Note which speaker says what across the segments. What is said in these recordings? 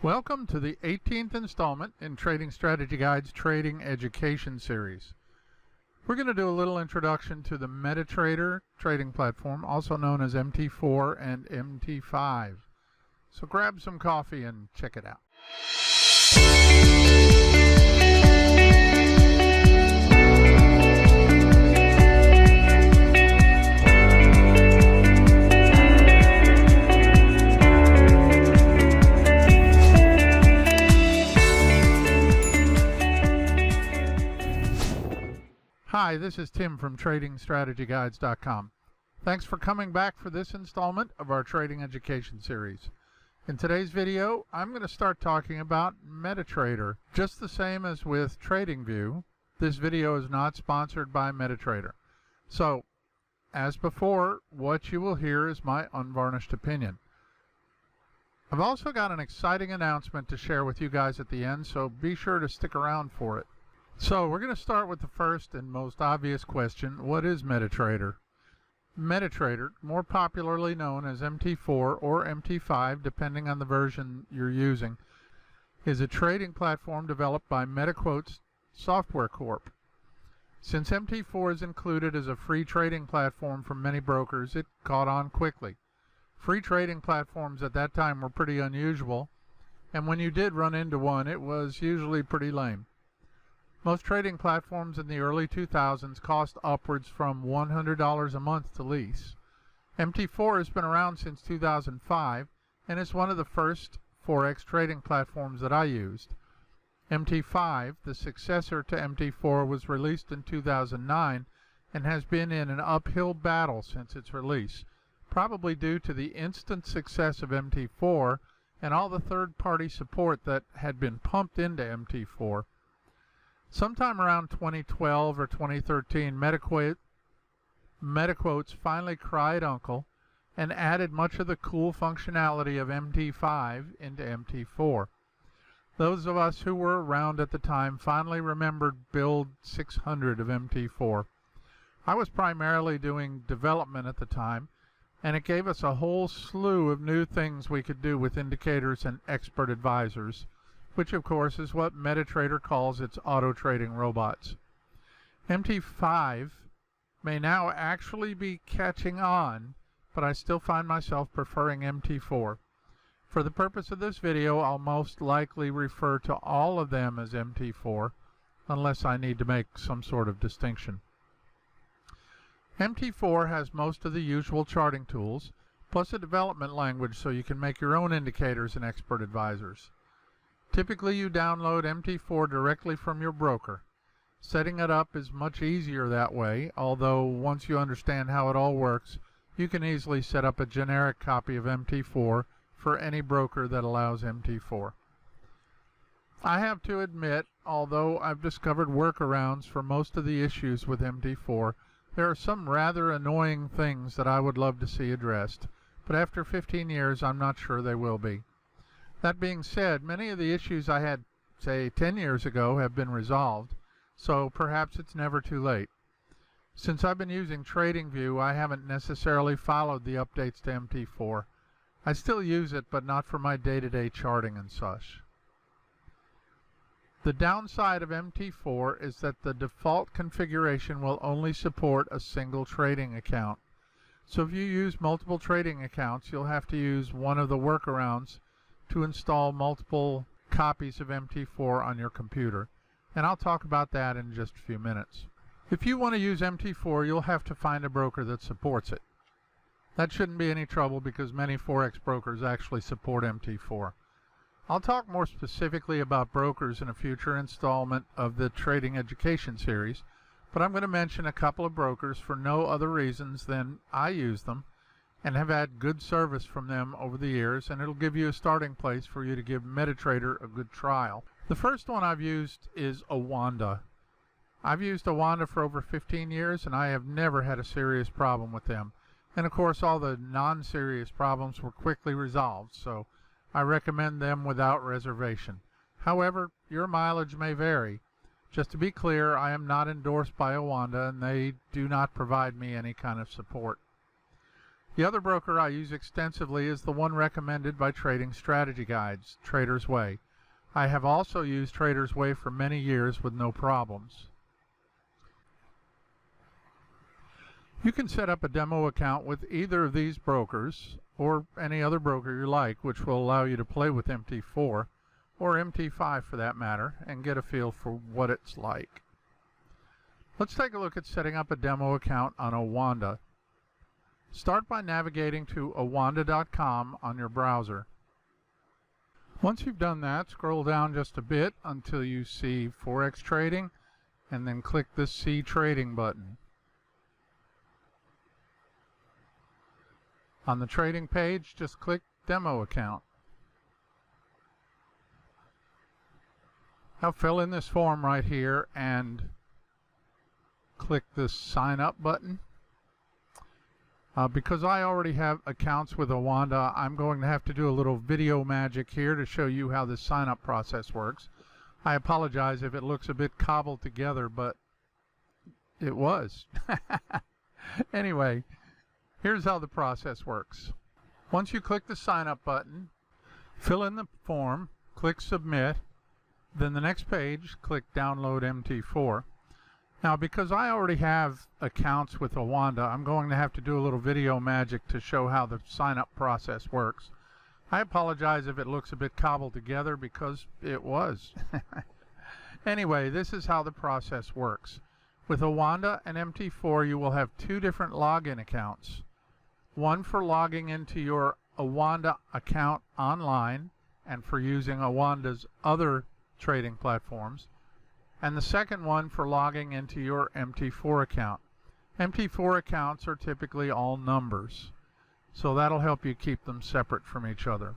Speaker 1: Welcome to the 18th installment in Trading Strategy Guide's Trading Education series. We're going to do a little introduction to the MetaTrader trading platform, also known as MT4 and MT5. So grab some coffee and check it out. Hi, this is Tim from TradingStrategyGuides.com. Thanks for coming back for this installment of our Trading Education series. In today's video, I'm going to start talking about MetaTrader. Just the same as with TradingView, this video is not sponsored by MetaTrader. So, as before, what you will hear is my unvarnished opinion. I've also got an exciting announcement to share with you guys at the end, so be sure to stick around for it. So we're going to start with the first and most obvious question: what is MetaTrader? MetaTrader, more popularly known as MT4 or MT5 depending on the version you're using, is a trading platform developed by MetaQuotes Software Corp. Since MT4 is included as a free trading platform from many brokers, it caught on quickly. Free trading platforms at that time were pretty unusual, and when you did run into one, it was usually pretty lame. Most trading platforms in the early 2000s cost upwards from $100 a month to lease. MT4 has been around since 2005 and is one of the first Forex trading platforms that I used. MT5, the successor to MT4, was released in 2009 and has been in an uphill battle since its release, probably due to the instant success of MT4 and all the third-party support that had been pumped into MT4. Sometime around 2012 or 2013, MetaQuotes finally cried uncle and added much of the cool functionality of MT5 into MT4. Those of us who were around at the time finally remembered Build 600 of MT4. I was primarily doing development at the time, and it gave us a whole slew of new things we could do with indicators and expert advisors, which of course is what MetaTrader calls its auto trading robots. MT5 may now actually be catching on, but I still find myself preferring MT4. For the purpose of this video, I'll most likely refer to all of them as MT4, unless I need to make some sort of distinction. MT4 has most of the usual charting tools, plus a development language so you can make your own indicators and expert advisors. Typically, you download MT4 directly from your broker. Setting it up is much easier that way, although once you understand how it all works, you can easily set up a generic copy of MT4 for any broker that allows MT4. I have to admit, although I've discovered workarounds for most of the issues with MT4, there are some rather annoying things that I would love to see addressed, but after 15 years, I'm not sure they will be. That being said, many of the issues I had, say, 10 years ago have been resolved, so perhaps it's never too late. Since I've been using TradingView, I haven't necessarily followed the updates to MT4. I still use it, but not for my day-to-day charting and such. The downside of MT4 is that the default configuration will only support a single trading account. So if you use multiple trading accounts, you'll have to use one of the workarounds to install multiple copies of MT4 on your computer, and I'll talk about that in just a few minutes. If you want to use MT4, you'll have to find a broker that supports it. That shouldn't be any trouble because many Forex brokers actually support MT4. I'll talk more specifically about brokers in a future installment of the Trading Education series, but I'm going to mention a couple of brokers for no other reasons than I use them and have had good service from them over the years, and it'll give you a starting place for you to give MetaTrader a good trial. The first one I've used is Awanda. I've used Awanda for over 15 years, and I have never had a serious problem with them. And of course, all the non-serious problems were quickly resolved, so I recommend them without reservation. However, your mileage may vary. Just to be clear, I am not endorsed by Awanda, and they do not provide me any kind of support. The other broker I use extensively is the one recommended by Trading Strategy Guides, Trader's Way. I have also used Trader's Way for many years with no problems. You can set up a demo account with either of these brokers or any other broker you like, which will allow you to play with MT4 or MT5 for that matter and get a feel for what it's like. Let's take a look at setting up a demo account on Owanda. Start by navigating to owanda.com on your browser. Once you've done that, scroll down just a bit until you see Forex Trading and then click the See Trading button. On the trading page, just click Demo Account. Now fill in this form right here and click the Sign Up button. Because I already have accounts with Owanda, I'm going to have to do a little video magic here to show you how this sign-up process works. I apologize if it looks a bit cobbled together, but it was. Anyway, here's how the process works. Once you click the sign-up button, fill in the form, click Submit, then the next page, click Download MT4. Now, because I already have accounts with Owanda, I'm going to have to do a little video magic to show how the sign-up process works. I apologize if it looks a bit cobbled together because it was. Anyway, this is how the process works. With Owanda and MT4, you will have two different login accounts. One for logging into your Owanda account online and for using Owanda's other trading platforms, and the second one for logging into your MT4 account. MT4 accounts are typically all numbers, so that'll help you keep them separate from each other.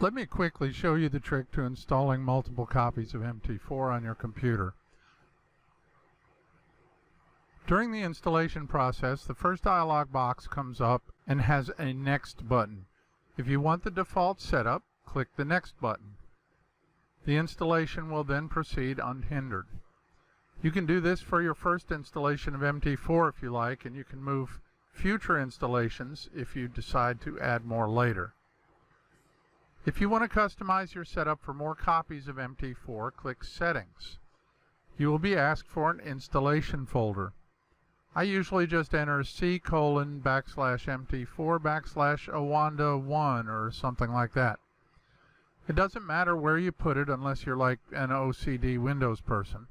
Speaker 1: Let me quickly show you the trick to installing multiple copies of MT4 on your computer. During the installation process, the first dialog box comes up and has a Next button. If you want the default setup, click the Next button. The installation will then proceed unhindered. You can do this for your first installation of MT4 if you like, and you can move future installations if you decide to add more later. If you want to customize your setup for more copies of MT4, click Settings. You will be asked for an installation folder. I usually just enter C:\MT4\Owanda1 or something like that. It doesn't matter where you put it unless you're like an OCD Windows person.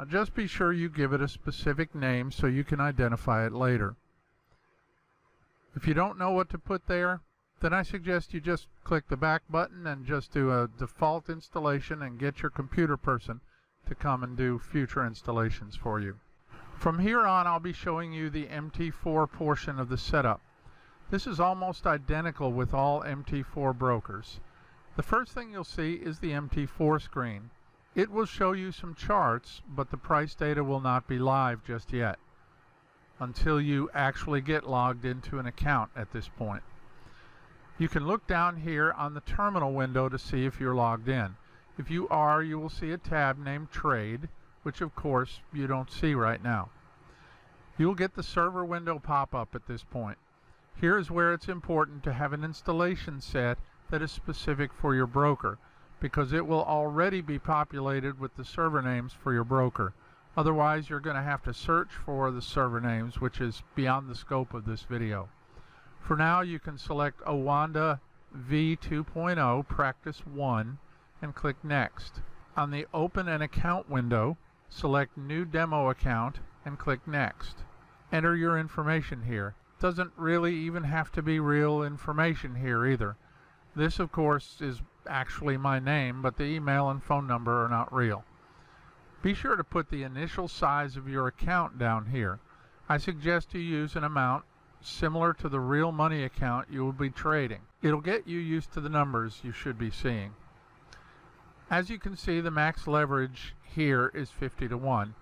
Speaker 1: Just be sure you give it a specific name so you can identify it later. If you don't know what to put there, then I suggest you just click the back button and just do a default installation and get your computer person to come and do future installations for you. From here on, I'll be showing you the MT4 portion of the setup. This is almost identical with all MT4 brokers. The first thing you'll see is the MT4 screen. It will show you some charts, but the price data will not be live just yet until you actually get logged into an account at this point. You can look down here on the terminal window to see if you're logged in. If you are, you will see a tab named Trade, which of course you don't see right now. You'll get the server window pop up at this point. Here is where it's important to have an installation set that is specific for your broker, because it will already be populated with the server names for your broker. Otherwise, you're going to have to search for the server names, which is beyond the scope of this video. For now, you can select Owanda V2.0 Practice 1 and click Next. On the Open an Account window, select New Demo Account and click Next. Enter your information here. Doesn't really even have to be real information here either. This, of course, is actually my name, but the email and phone number are not real. Be sure to put the initial size of your account down here. I suggest you use an amount similar to the real money account you will be trading. It'll get you used to the numbers you should be seeing. As you can see, the max leverage here is 50-1.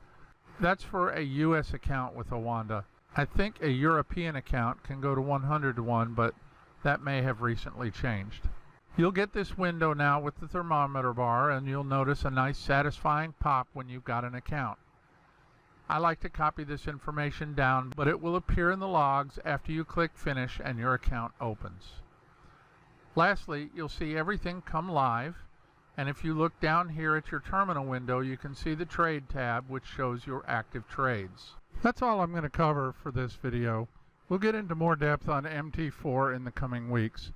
Speaker 1: That's for a US account with Owanda. I think a European account can go to 100-1, but that may have recently changed. You'll get this window now with the thermometer bar, and you'll notice a nice satisfying pop when you've got an account. I like to copy this information down, but it will appear in the logs after you click Finish and your account opens. Lastly, you'll see everything come live, and if you look down here at your terminal window, you can see the Trade tab, which shows your active trades. That's all I'm going to cover for this video. We'll get into more depth on MT4 in the coming weeks.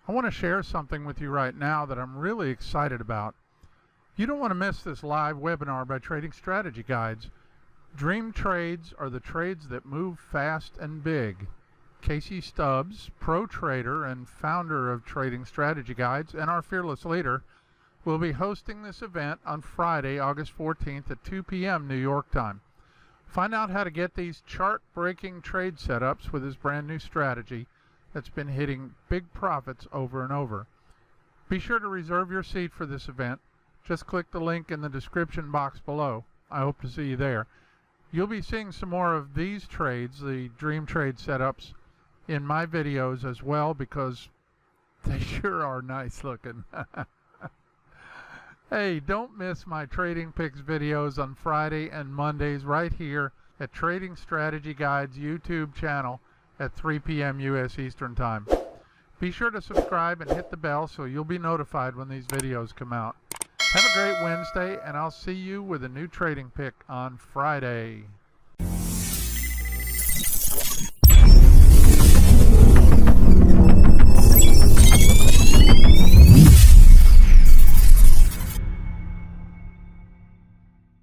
Speaker 1: I want to share something with you right now that I'm really excited about. You don't want to miss this live webinar by Trading Strategy Guides. Dream trades are the trades that move fast and big. Casey Stubbs, pro trader and founder of Trading Strategy Guides and our fearless leader, will be hosting this event on Friday, August 14th at 2 p.m. New York time. Find out how to get these chart-breaking trade setups with his brand new strategy that's been hitting big profits over and over. Be sure to reserve your seat for this event. Just click the link in the description box below. I hope to see you there. You'll be seeing some more of these trades, the dream trade setups, in my videos as well, because they sure are nice looking. Hey, don't miss my Trading Picks videos on Friday and Mondays right here at Trading Strategy Guides YouTube channel at 3 p.m. U.S. Eastern Time. Be sure to subscribe and hit the bell so you'll be notified when these videos come out. Have a great Wednesday, and I'll see you with a new trading pick on Friday.